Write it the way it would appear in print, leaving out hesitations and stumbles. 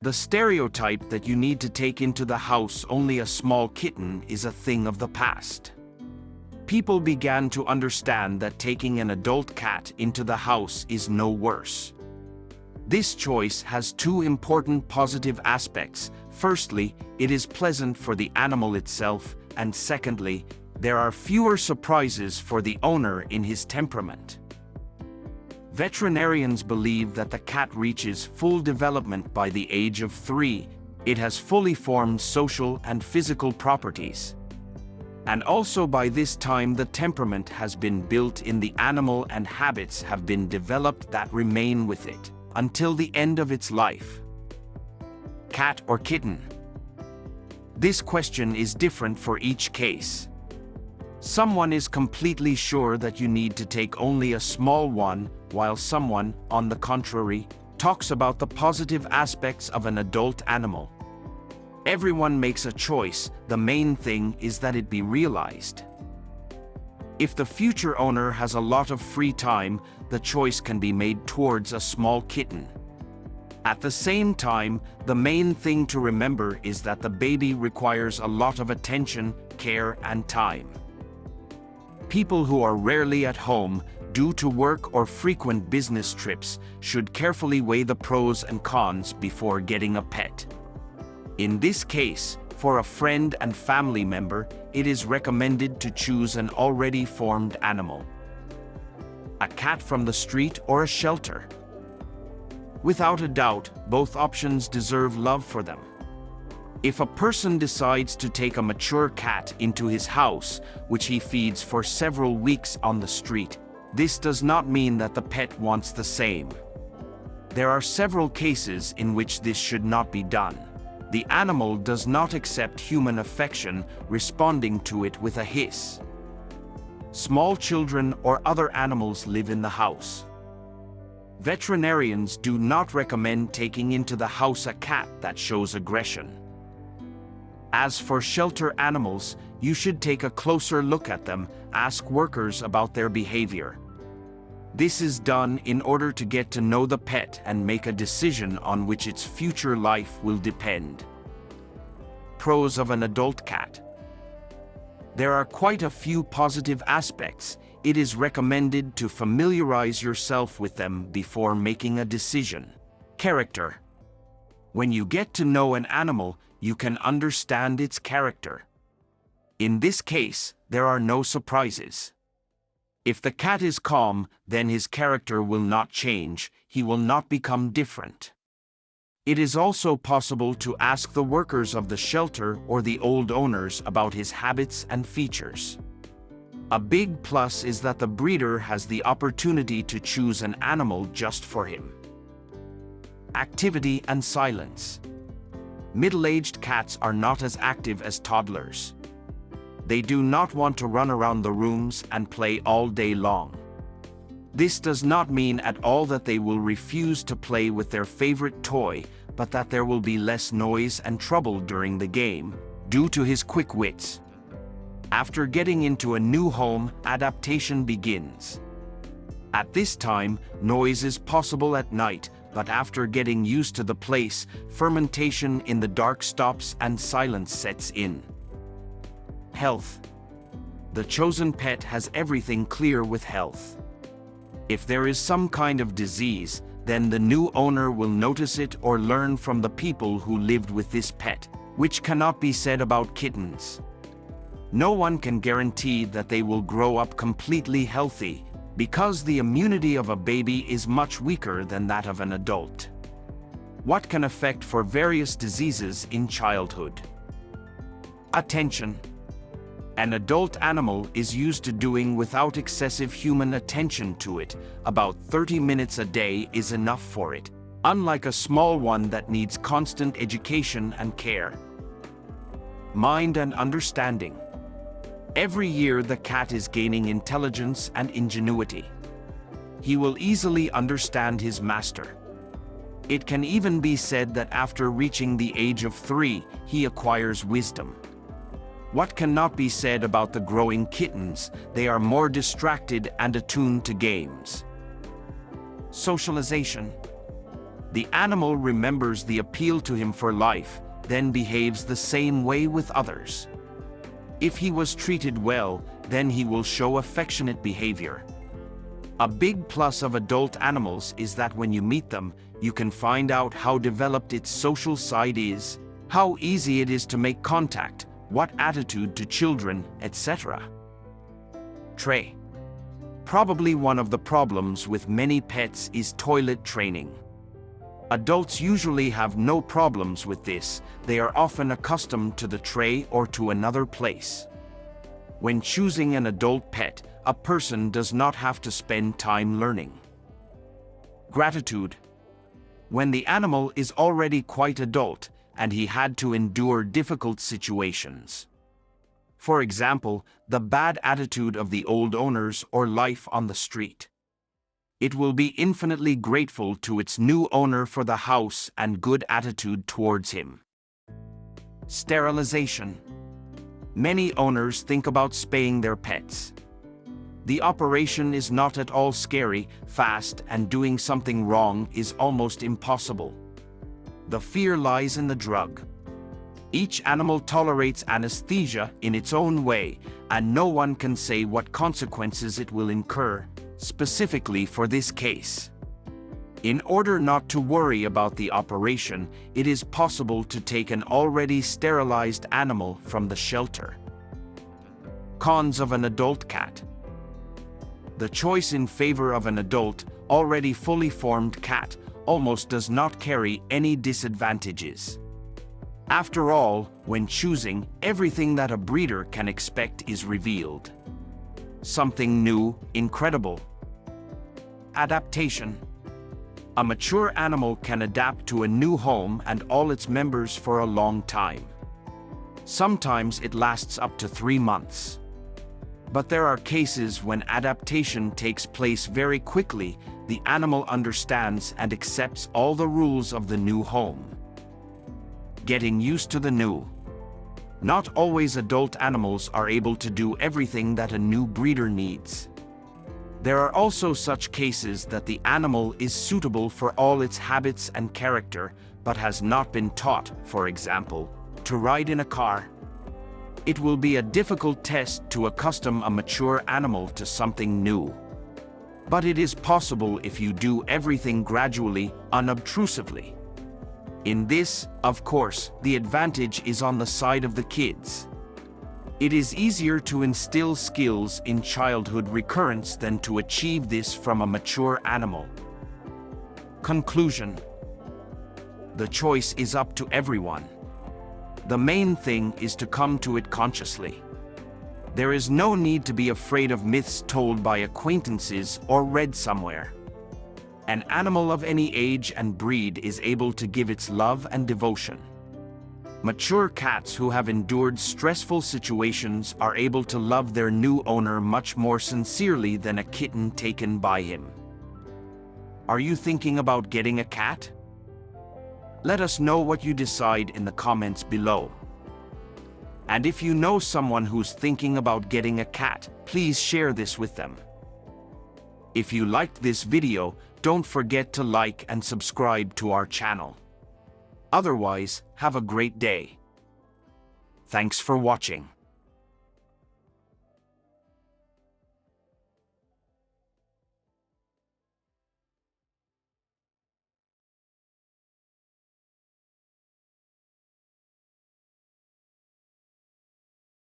The stereotype that you need to take into the house only a small kitten is a thing of the past. People began to understand that taking an adult cat into the house is no worse. This choice has two important positive aspects. Firstly, it is pleasant for the animal itself, and secondly, there are fewer surprises for the owner in his temperament. Veterinarians believe that the cat reaches full development by the age of 3. It has fully formed social and physical properties. And also by this time the temperament has been built in the animal and habits have been developed that remain with it until the end of its life. Cat or kitten? This question is different for each case. Someone is completely sure that you need to take only a small one, while someone, on the contrary, talks about the positive aspects of an adult animal. Everyone makes a choice, the main thing is that it be realized. If the future owner has a lot of free time, the choice can be made towards a small kitten. At the same time, the main thing to remember is that the baby requires a lot of attention, care, and time. People who are rarely at home, due to work or frequent business trips, should carefully weigh the pros and cons before getting a pet. In this case, for a friend and family member, it is recommended to choose an already formed animal. A cat from the street or a shelter? Without a doubt, both options deserve love for them. If a person decides to take a mature cat into his house, which he feeds for several weeks on the street, this does not mean that the pet wants the same. There are several cases in which this should not be done. The animal does not accept human affection, responding to it with a hiss. Small children or other animals live in the house. Veterinarians do not recommend taking into the house a cat that shows aggression. As for shelter animals, you should take a closer look at them, ask workers about their behavior. This is done in order to get to know the pet and make a decision on which its future life will depend. Pros of an adult cat. There are quite a few positive aspects. It is recommended to familiarize yourself with them before making a decision. Character. When you get to know an animal, you can understand its character. In this case, there are no surprises. If the cat is calm, then his character will not change, he will not become different. It is also possible to ask the workers of the shelter or the old owners about his habits and features. A big plus is that the breeder has the opportunity to choose an animal just for him. Activity and silence. Middle-aged cats are not as active as toddlers. They do not want to run around the rooms and play all day long. This does not mean at all that they will refuse to play with their favorite toy, but that there will be less noise and trouble during the game, due to his quick wits. After getting into a new home, adaptation begins. At this time, noise is possible at night, but after getting used to the place, fermentation in the dark stops and silence sets in. Health. The chosen pet has everything clear with health. If there is some kind of disease, then the new owner will notice it or learn from the people who lived with this pet, which cannot be said about kittens. No one can guarantee that they will grow up completely healthy, because the immunity of a baby is much weaker than that of an adult. What can affect for various diseases in childhood? Attention. An adult animal is used to doing without excessive human attention to it. About 30 minutes a day is enough for it, unlike a small one that needs constant education and care. Mind and understanding. Every year the cat is gaining intelligence and ingenuity. He will easily understand his master. It can even be said that after reaching the age of 3, he acquires wisdom. What cannot be said about the growing kittens? They are more distracted and attuned to games. Socialization. The animal remembers the appeal to him for life, then behaves the same way with others. If he was treated well, then he will show affectionate behavior. A big plus of adult animals is that when you meet them, you can find out how developed its social side is, how easy it is to make contact, what attitude to children, etc. Tray. Probably one of the problems with many pets is toilet training. Adults usually have no problems with this. They are often accustomed to the tray or to another place. When choosing an adult pet, a person does not have to spend time learning. Gratitude. When the animal is already quite adult and he had to endure difficult situations. For example, the bad attitude of the old owners or life on the street. It will be infinitely grateful to its new owner for the house and good attitude towards him. Sterilization. Many owners think about spaying their pets. The operation is not at all scary, fast, and doing something wrong is almost impossible. The fear lies in the drug. Each animal tolerates anesthesia in its own way, and no one can say what consequences it will incur, specifically for this case. In order not to worry about the operation, it is possible to take an already sterilized animal from the shelter. Cons of an adult cat. The choice in favor of an adult, already fully formed cat almost does not carry any disadvantages. After all, when choosing, everything that a breeder can expect is revealed. Something new, incredible. Adaptation. A mature animal can adapt to a new home and all its members for a long time. Sometimes it lasts up to 3 months. But there are cases when adaptation takes place very quickly. The animal understands and accepts all the rules of the new home. Getting used to the new. Not always adult animals are able to do everything that a new breeder needs. There are also such cases that the animal is suitable for all its habits and character, but has not been taught, for example, to ride in a car. It will be a difficult test to accustom a mature animal to something new. But it is possible if you do everything gradually, unobtrusively. In this, of course, the advantage is on the side of the kids. It is easier to instill skills in childhood recurrence than to achieve this from a mature animal. Conclusion. The choice is up to everyone. The main thing is to come to it consciously. There is no need to be afraid of myths told by acquaintances or read somewhere. An animal of any age and breed is able to give its love and devotion. Mature cats who have endured stressful situations are able to love their new owner much more sincerely than a kitten taken by him. Are you thinking about getting a cat? Let us know what you decide in the comments below. And if you know someone who's thinking about getting a cat, please share this with them. If you liked this video, don't forget to like and subscribe to our channel. Otherwise, have a great day. Thanks for watching.